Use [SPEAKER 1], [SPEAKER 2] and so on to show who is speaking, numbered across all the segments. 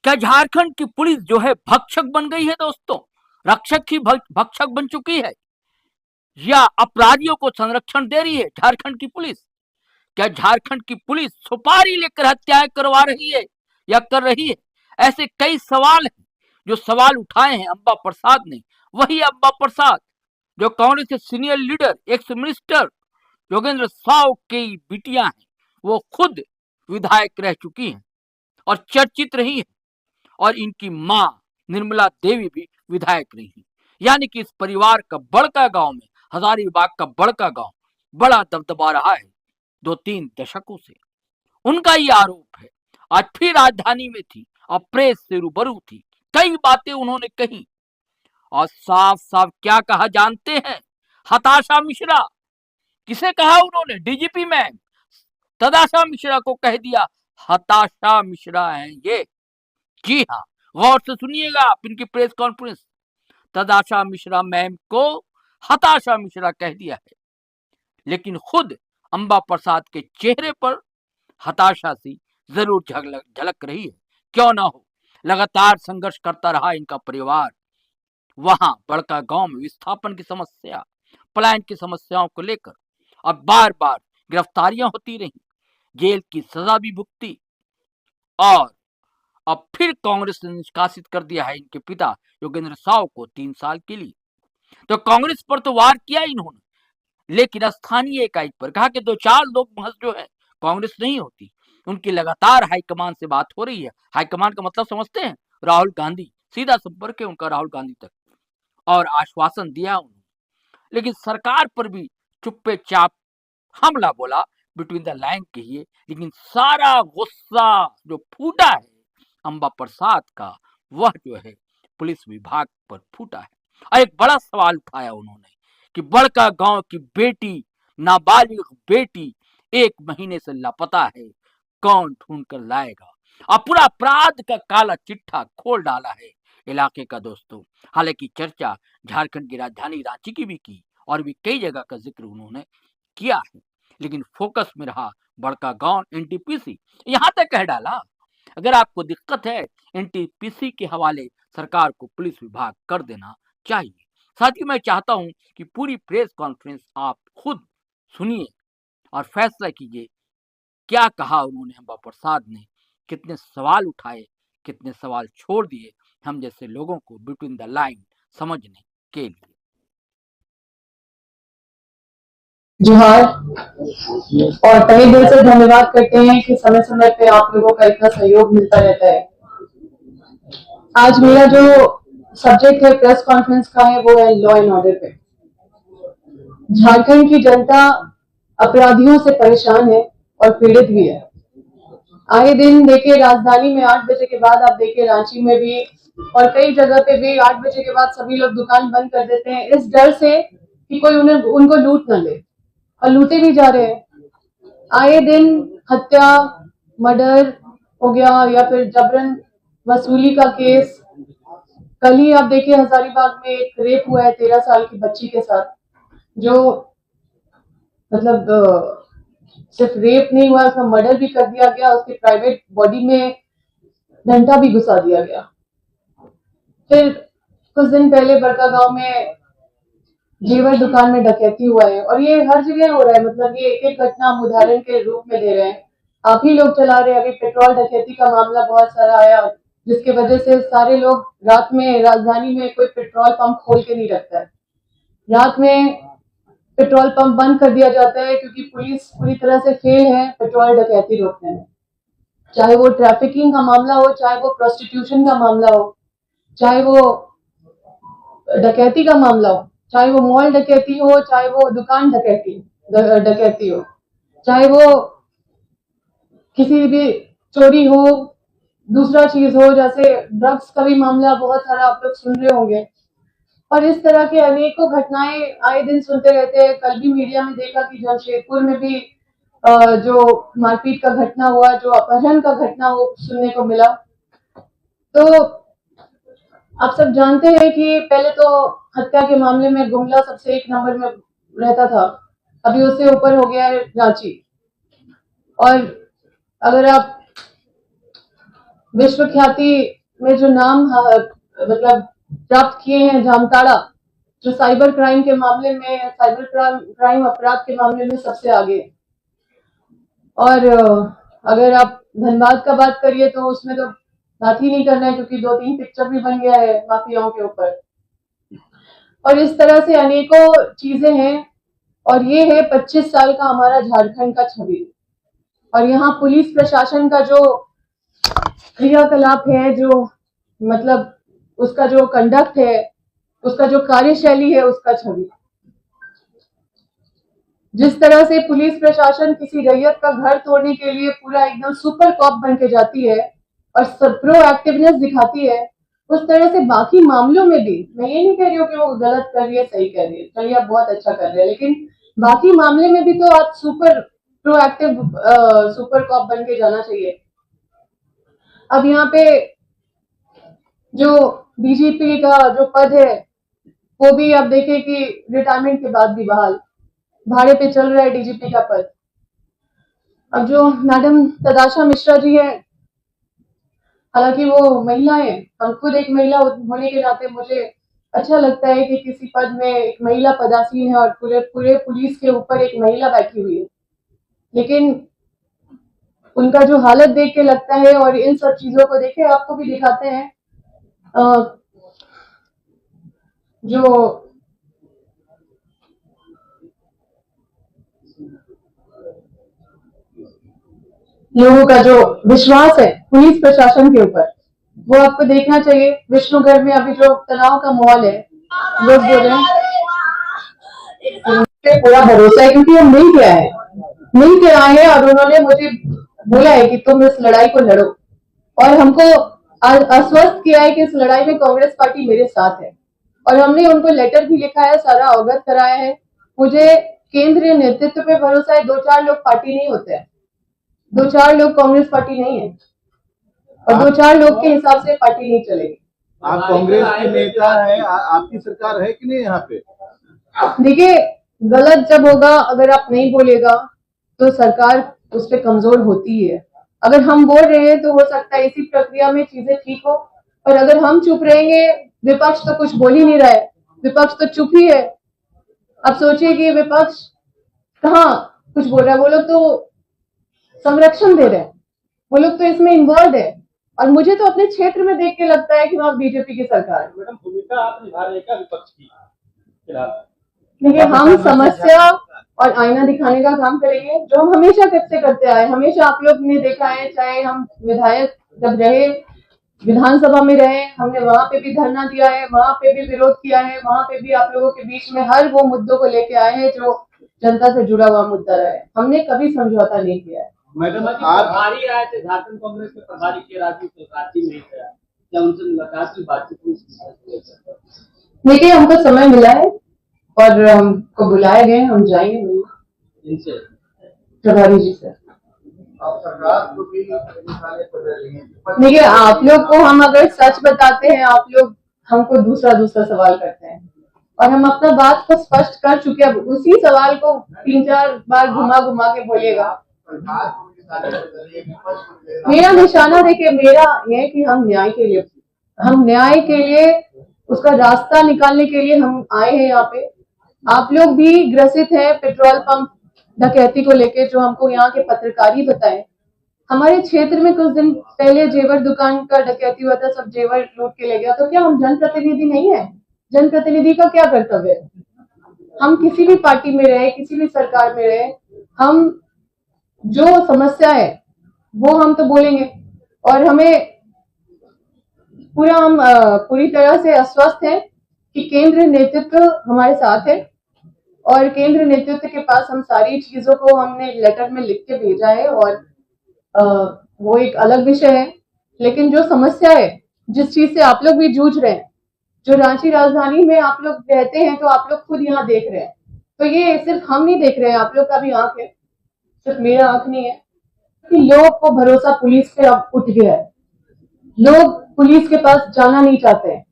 [SPEAKER 1] क्या झारखंड की पुलिस जो है भक्षक बन गई है दोस्तों? रक्षक ही भक्षक बन चुकी है, या अपराधियों को संरक्षण दे रही है झारखंड की पुलिस? क्या झारखंड की पुलिस सुपारी लेकर हत्याएं करवा रही है या कर रही है? ऐसे कई सवाल हैं जो सवाल उठाए हैं अंबा प्रसाद ने। वही अंबा प्रसाद जो कांग्रेस के senior leader ex minister Yogendra Sao की बिटिया हैं, वो खुद विधायक रह चुकी हैं और चर्चित रही है, और इनकी मां निर्मला देवी भी विधायक रही है। यानी कि इस परिवार का बड़का गांव में, हजारीबाग का बड़का गांव, बड़ा दबदबा रहा है 2-3 दशकों से। उनका ये आरोप है। आज फिर राजधानी में थी और प्रेस से रूबरू थी। कई बातें उन्होंने कही और साफ साफ क्या कहा जानते हैं? हताशा मिश्रा। किसे कहा उन्होंने? डीजीपी मैम तदाशा मिश्रा को कह दिया हताशा मिश्रा है ये। जी हाँ, गौर से सुनिएगा आप इनकी प्रेस कॉन्फ्रेंस। तदाशा मिश्रा मैम को हताशा मिश्रा कह दिया है, लेकिन खुद अंबा प्रसाद के चेहरे पर हताशा सी जरूर झलक रही है। क्यों ना हो, लगातार संघर्ष करता रहा इनका परिवार। वहां बड़का गांव में विस्थापन की समस्या, पलायन की समस्याओं को लेकर अब बार बार गिरफ्तारियां होती रही, जेल की सजा भी भुगती, और अब फिर कांग्रेस ने निष्कासित कर दिया है इनके पिता योगेंद्र साव को 3 साल के लिए। तो कांग्रेस पर तो वार किया इन्होंने, लेकिन स्थानीय इकाई पर कहा कि 2-4 लोग महज जो है, कांग्रेस नहीं होती। उनकी लगातार हाईकमान से बात हो रही है। हाईकमान का मतलब समझते हैं? राहुल गांधी। सीधा संपर्क है उनका राहुल गांधी तक, और आश्वासन दिया उन्होंने। लेकिन सरकार पर भी चुप्पे चाप हमला बोला, बिटवीन द लाइन कहिए, लेकिन सारा गुस्सा जो फूटा है अंबा प्रसाद का, वह जो है पुलिस विभाग पर फूटा है। और एक बड़ा सवाल उठाया उन्होंने कि बड़का गांव की बेटी, नाबालिग बेटी 1 महीने से लापता है, कौन ढूंढ कर लाएगा? और पूरा अपराध का काला चिट्ठा खोल डाला है इलाके का दोस्तों। हालांकि चर्चा झारखंड की राजधानी रांची की भी की, और भी कई जगह का जिक्र उन्होंने किया है, लेकिन फोकस में रहा बड़का गांव, एनटीपीसी। यहां तक कह डाला, अगर आपको दिक्कत है, एनटीपीसी के हवाले सरकार को पुलिस विभाग कर देना चाहिए। साथ ही मैं चाहता हूं कि पूरी प्रेस कॉन्फ्रेंस आप खुद सुनिए और फैसला कीजिए क्या कहा उन्होंने अंबा प्रसाद ने, कितने सवाल उठाए, कितने सवाल छोड़ दिए हम जैसे लोगों को बिटवीन द लाइन समझने के लिए।
[SPEAKER 2] जोहार और तहे दिल से धन्यवाद करते हैं कि समय समय पे आप लोगों का इतना सहयोग मिलता रहता है। आज मेरा जो सब्जेक्ट है प्रेस कॉन्फ्रेंस का है वो है लॉ एंड ऑर्डर पे। झारखंड की जनता अपराधियों से परेशान है और पीड़ित भी है। आए दिन देखिए राजधानी में 8 बजे के बाद, आप देखिए रांची में भी और कई जगह पे भी 8 बजे के बाद सभी लोग दुकान बंद कर देते हैं इस डर से कि कोई उन्हें उनको लूट न ले, और लूटे भी जा रहे हैं। आए दिन हत्या, मर्डर हो गया या फिर जबरन वसूली का केस। कल ही आप देखिए हजारीबाग में एक रेप हुआ है 13 साल की बच्ची के साथ, जो मतलब सिर्फ रेप नहीं हुआ, उसका मर्डर भी कर दिया गया, उसके प्राइवेट बॉडी में डंडा भी घुसा दिया गया। फिर कुछ दिन पहले बड़का गांव में जेवर दुकान में डकैती हुआ है, और ये हर जगह हो रहा है। मतलब ये एक एक घटना हम उदाहरण के रूप में दे रहे हैं, आप ही लोग चला रहे हैं। अभी पेट्रोल डकैती का मामला बहुत सारा आया, जिसके वजह से सारे लोग रात में राजधानी में कोई पेट्रोल पंप खोल के नहीं रखता है। रात में पेट्रोल पंप बंद कर दिया जाता है क्योंकि पुलिस पूरी तरह से फेल है पेट्रोल डकैती रोकने में। चाहे वो ट्रैफिकिंग का मामला हो, चाहे वो प्रोस्टिट्यूशन का मामला हो, चाहे वो डकैती का मामला हो, चाहे वो मॉल डकैती हो, चाहे वो दुकान डकैती हो, चाहे वो किसी भी चोरी हो, दूसरा चीज हो, जैसे ड्रग्स का भी मामला बहुत सारा आप लोग सुन रहे होंगे। और इस तरह के अनेकों घटनाएं आए दिन सुनते रहते हैं। कल भी मीडिया में देखा कि जमशेदपुर में भी जो मारपीट का घटना हुआ, जो अपहरण का घटना हो सुनने को मिला। तो आप सब जानते हैं कि पहले तो हत्या के मामले में गुमला सबसे 1 नंबर में रहता था, अभी उससे ऊपर हो गया है रांची। और अगर आप विश्व ख्याति में जो नाम मतलब प्राप्त किए हैं जामताड़ा, जो साइबर क्राइम के मामले में, साइबर क्राइम अपराध के मामले में सबसे आगे। और अगर आप धनबाद का बात करिए तो उसमें तो बात ही नहीं करना है, क्योंकि 2-3 पिक्चर भी बन गया है माफियाओं के ऊपर। और इस तरह से अनेकों चीजें हैं। और ये है 25 साल का हमारा झारखंड का छवि। और यहाँ पुलिस प्रशासन का जो क्रियाकलाप है, जो मतलब उसका जो कंडक्ट है, उसका जो कार्यशैली है, उसका छवि। जिस तरह से पुलिस प्रशासन किसी रैयत का घर तोड़ने के लिए पूरा एकदम सुपर कॉप बन के जाती है और प्रोएक्टिवनेस दिखाती है, उस तरह से बाकी मामलों में भी, मैं ये नहीं कह रही हूँ कि वो गलत कर रही है, सही कर रही है, चलिए आप बहुत अच्छा कर रहे हैं, लेकिन बाकी मामले में भी तो आप सुपर प्रोएक्टिव सुपर कॉप बन के जाना चाहिए। अब यहाँ पे जो डीजीपी का जो पद है, वो भी आप देखें कि रिटायरमेंट के बाद भी बहाल, भाड़े पे चल रहा है डीजीपी का पद। अब जो मैडम तदाशा मिश्रा जी है, हालांकि वो महिला है, हम खुद एक महिला होने के नाते मुझे अच्छा लगता है कि किसी पद में एक महिला पदासीन है और पूरे पूरे पुलिस के ऊपर एक महिला बैठी हुई है। लेकिन उनका जो हालत देख के लगता है, और इन सब चीजों को देखे आपको भी दिखाते हैं, जो लोगों का जो विश्वास है पुलिस प्रशासन के ऊपर, वो आपको देखना चाहिए। विष्णुगढ़ में अभी जो तनाव का माहौल है, लोग बोल रहे हैं पूरा भरोसा है, क्योंकि हम मिल के आए हैं और उन्होंने मुझे बोला है कि तुम इस लड़ाई को लड़ो, और हमको आश्वस्त किया है कि इस लड़ाई में कांग्रेस पार्टी मेरे साथ है। और हमने उनको लेटर भी लिखा है, सारा अवगत कराया है। मुझे केंद्रीय नेतृत्व पे भरोसा है। 2-4 लोग पार्टी नहीं होते हैं, 2-4 लोग कांग्रेस पार्टी नहीं है, और 2-4 लोग के हिसाब से पार्टी नहीं चलेगी।
[SPEAKER 3] आप कांग्रेस के नेता हैं, आपकी सरकार है कि नहीं यहाँ पे?
[SPEAKER 2] देखिए, गलत जब होगा, अगर आप नहीं बोलेगा तो सरकार उस पर कमजोर होती है। अगर हम बोल रहे हैं तो हो सकता है इसी प्रक्रिया में चीजें ठीक हो, और अगर हम चुप रहेंगे, विपक्ष तो कुछ बोल ही नहीं रहा है, विपक्ष तो चुप ही है। अब सोचिए कि विपक्ष कहाँ कुछ बोल रहा है, वो लोग तो संरक्षण दे रहे हैं, वो लोग तो इसमें इन्वॉल्व है। और मुझे तो अपने क्षेत्र में देख के लगता है कि वहाँ बीजेपी की सरकार है।
[SPEAKER 4] मैडम, भूमिका आप निभा रहे हैं क्या विपक्ष की फिलहाल?
[SPEAKER 2] देखिए, हम समस्या और आईना दिखाने का काम करेंगे, जो हम हमेशा से करते आए। हमेशा आप लोग ने देखा है, चाहे हम विधायक जब रहे, विधानसभा में रहे, हमने वहां पे भी धरना दिया है, वहां पे भी विरोध किया है, वहां पे भी आप लोगों के बीच में हर वो मुद्दों को लेके आए हैं जो जनता से जुड़ा हुआ मुद्दा रहा है। हमने कभी समझौता नहीं किया है।
[SPEAKER 3] मैडम, आप
[SPEAKER 4] प्रभारी आए थे झारखंड कांग्रेस के प्रभारी के राजू रांची में गया, क्या उनसे मुलाकात की बातचीत हुई?
[SPEAKER 2] देखिए, हमको समय मिला है और हमको बुलाए गए, हम जाएंगे
[SPEAKER 4] इनसे
[SPEAKER 2] प्रभारी जी से।
[SPEAKER 3] आप सरकार को भी
[SPEAKER 2] देखिए, आप लोग को हम अगर सच बताते हैं, आप लोग हमको दूसरा सवाल करते हैं, और हम अपना बात को स्पष्ट कर चुके हैं। उसी सवाल को 3-4 बार घुमा के बोलिएगा। मेरा निशाना देखिए, मेरा है कि हम न्याय के लिए उसका रास्ता निकालने के लिए हम आए हैं यहाँ पे। आप लोग भी ग्रसित हैं पेट्रोल पंप डकैती को लेके, जो हमको यहाँ के पत्रकारी बताए। हमारे क्षेत्र में कुछ दिन पहले जेवर दुकान का डकैती हुआ था, सब जेवर लूट के ले गया। तो क्या हम जनप्रतिनिधि नहीं है? जनप्रतिनिधि का क्या कर्तव्य है? हम किसी भी पार्टी में रहे, किसी भी सरकार में रहे, हम जो समस्या है वो हम तो बोलेंगे, और हमें हम पूरी तरह से आश्वस्त हैं कि केंद्र नेतृत्व हमारे साथ है, और केंद्र नेतृत्व के पास हम सारी चीजों को हमने लेटर में लिख के भेजा है। और वो एक अलग विषय है, लेकिन जो समस्या है, जिस चीज से आप लोग भी जूझ रहे हैं, जो रांची राजधानी में आप लोग रहते हैं, तो आप लोग खुद यहाँ देख रहे हैं। तो ये सिर्फ हम नहीं देख रहे हैं, आप लोग का भी आंख है, सिर्फ मेरा आंख नहीं है कि लोग को भरोसा पुलिस पे अब उठ गया है। लोग पुलिस के पास जाना नहीं चाहते हैं।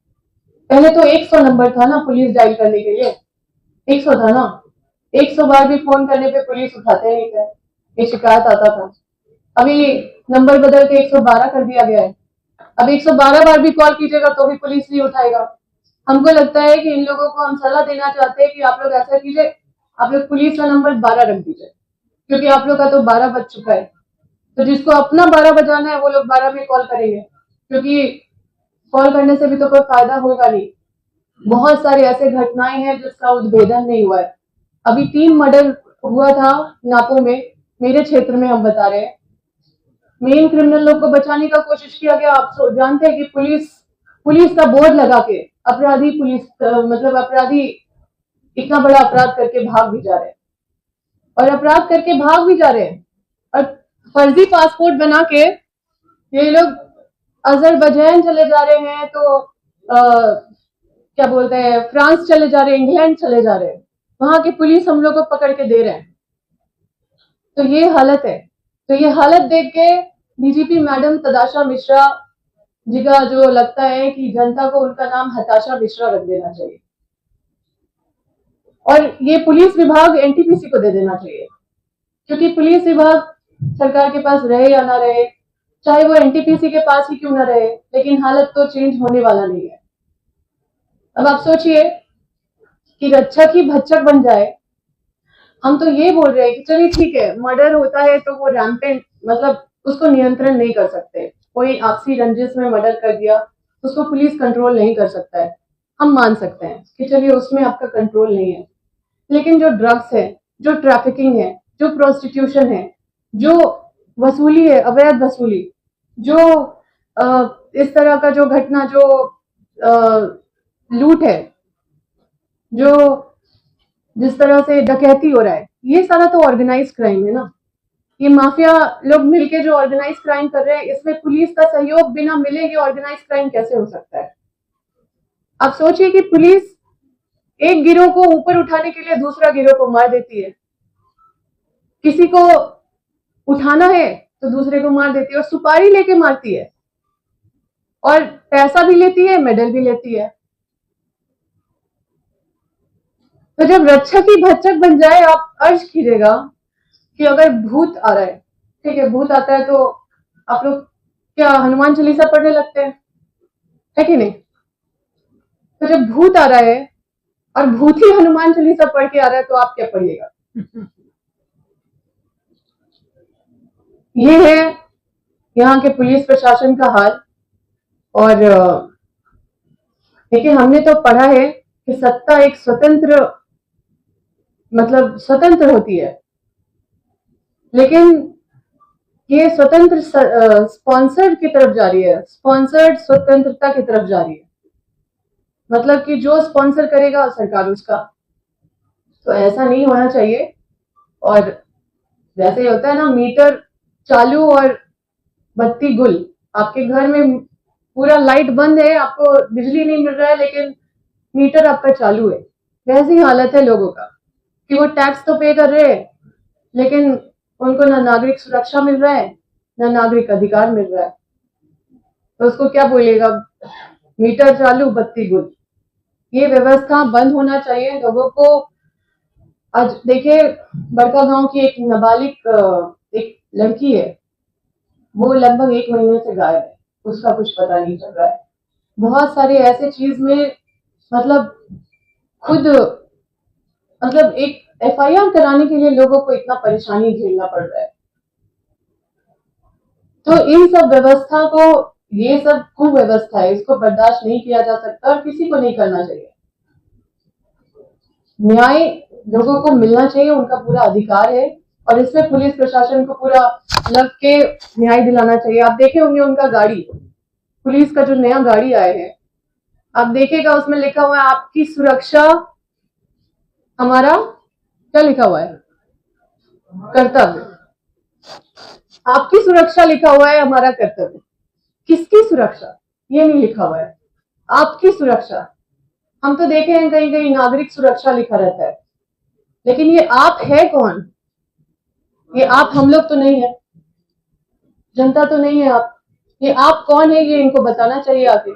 [SPEAKER 2] पहले तो 100 नंबर था ना पुलिस डायल करने के लिए, 100 था ना, 100 बार भी फोन करने पे पुलिस उठाते नहीं थे, ये शिकायत आता था। अभी नंबर बदल के 112 कर दिया गया है। अब 112 बार भी कॉल कीजिएगा तो भी पुलिस नहीं उठाएगा। हमको लगता है कि इन लोगों को हम सलाह देना चाहते हैं कि आप लोग ऐसा कीजिए, आप लोग पुलिस का नंबर 12 रख दीजिए, क्योंकि आप लोग का तो 12 बज चुका है। तो जिसको अपना 12 बजाना है वो लोग 12 में कॉल करेंगे, क्योंकि कॉल करने से भी तो कोई फायदा होगा नहीं। बहुत सारे ऐसे घटनाएं हैं जिसका उद्भेदन नहीं हुआ है। अभी 3 मर्डर हुआ था नापो में, मेरे क्षेत्र में हम बता रहे हैं। मेन क्रिमिनल लोग को बचाने का कोशिश किया गया। आप जानते हैं कि पुलिस का बोर्ड लगा के अपराधी मतलब अपराधी इतना बड़ा अपराध करके भाग भी जा रहे हैं, और अपराध करके भाग भी जा रहे हैं, और फर्जी पासपोर्ट बना के ये लोग अजरबैजान चले जा रहे हैं, तो क्या बोलते हैं, फ्रांस चले जा रहे हैं, इंग्लैंड चले जा रहे हैं, वहां की पुलिस हम लोग को पकड़ के दे रहे हैं। तो ये हालत है। तो ये हालत देख के डीजीपी मैडम तदाशा मिश्रा जी का जो लगता है कि जनता को उनका नाम हताशा मिश्रा रख देना चाहिए, और ये पुलिस विभाग एनटीपीसी को दे देना चाहिए, क्योंकि पुलिस विभाग सरकार के पास रहे या ना रहे, चाहे वो एनटीपीसी के पास ही क्यों ना रहे, लेकिन हालत तो चेंज होने वाला नहीं है। अब आप सोचिए कि रक्षक ही भक्षक बन जाए। हम तो ये बोल रहे हैं कि चलिए ठीक है, मर्डर होता है तो वो रैम्पेंट, मतलब उसको नियंत्रण नहीं कर सकते। कोई आपसी रंजिश में मर्डर कर दिया, उसको पुलिस कंट्रोल नहीं कर सकता है, हम मान सकते हैं कि चलिए उसमें आपका कंट्रोल नहीं है। लेकिन जो ड्रग्स है, जो ट्रैफिकिंग है, जो प्रोस्टिट्यूशन है, जो वसूली है, अवैध वसूली, जो इस तरह का जो घटना, जो लूट है, जो जिस तरह से डकैती हो रहा है, ये सारा तो ऑर्गेनाइज क्राइम है ना। ये माफिया लोग मिलके जो ऑर्गेनाइज क्राइम कर रहे हैं, इसमें पुलिस का सहयोग बिना मिले ये ऑर्गेनाइज क्राइम कैसे हो सकता है? आप सोचिए कि पुलिस एक गिरोह को ऊपर उठाने के लिए दूसरा गिरोह को मार देती है, किसी को उठाना है तो दूसरे को मार देती है, और सुपारी लेके मारती है, और पैसा भी लेती है, मेडल भी लेती है। तो जब रक्षक ही भक्षक बन जाए, आप अर्ज कीजिएगा कि अगर भूत आ रहा है, ठीक है, भूत आता है तो आप लोग क्या हनुमान चालीसा पढ़ने लगते हैं, है कि नहीं? तो जब भूत आ रहा है और भूत ही हनुमान चालीसा पढ़ के आ रहा है, तो आप क्या पढ़िएगा? ये है यहाँ के पुलिस प्रशासन का हाल। और देखिए, हमने तो पढ़ा है कि सत्ता एक स्वतंत्र, मतलब स्वतंत्र होती है, लेकिन ये स्वतंत्र स्पॉन्सर्ड की तरफ जा रही है, स्पॉन्सर्ड स्वतंत्रता की तरफ जा रही है। मतलब कि जो स्पॉन्सर करेगा सरकार उसका। तो ऐसा नहीं होना चाहिए। और जैसे होता है ना, मीटर चालू और बत्ती गुल। आपके घर में पूरा लाइट बंद है, आपको बिजली नहीं मिल रहा है, लेकिन मीटर आपका चालू है। वैसी हालत है लोगों का कि वो टैक्स तो पे कर रहे हैं, लेकिन उनको ना नागरिक सुरक्षा मिल रहा है, ना नागरिक अधिकार मिल रहा है। तो उसको क्या बोलेगा, मीटर चालू बत्ती गुल। ये व्यवस्था बंद होना चाहिए लोगों को। आज देखिए, बड़का गांव की एक नाबालिग एक लड़की है, वो लगभग 1 महीने से गायब है, उसका कुछ पता नहीं चल रहा है। बहुत सारे ऐसे चीज में मतलब खुद मतलब एक एफआईआर कराने के लिए लोगों को इतना परेशानी झेलना पड़ रहा है। तो इन सब व्यवस्था को, ये सब कुव्यवस्था है, इसको बर्दाश्त नहीं किया जा सकता और किसी को नहीं करना चाहिए। न्याय लोगों को मिलना चाहिए, उनका पूरा अधिकार है, और इसमें पुलिस प्रशासन को पूरा लग के न्याय दिलाना चाहिए। आप देखे होंगे उनका गाड़ी, पुलिस का जो नया गाड़ी आया है, आप देखेगा उसमें लिखा हुआ है आपकी सुरक्षा हमारा, क्या लिखा हुआ है, कर्तव्य। आपकी सुरक्षा लिखा हुआ है, हमारा कर्तव्य। किसकी सुरक्षा, ये नहीं लिखा हुआ है, आपकी सुरक्षा। हम तो देखे हैं कहीं कहीं नागरिक सुरक्षा लिखा रहता है, लेकिन ये आप है कौन? ये आप हम लोग तो नहीं है, जनता तो नहीं है आप। ये आप कौन है, ये इनको बताना चाहिए आगे।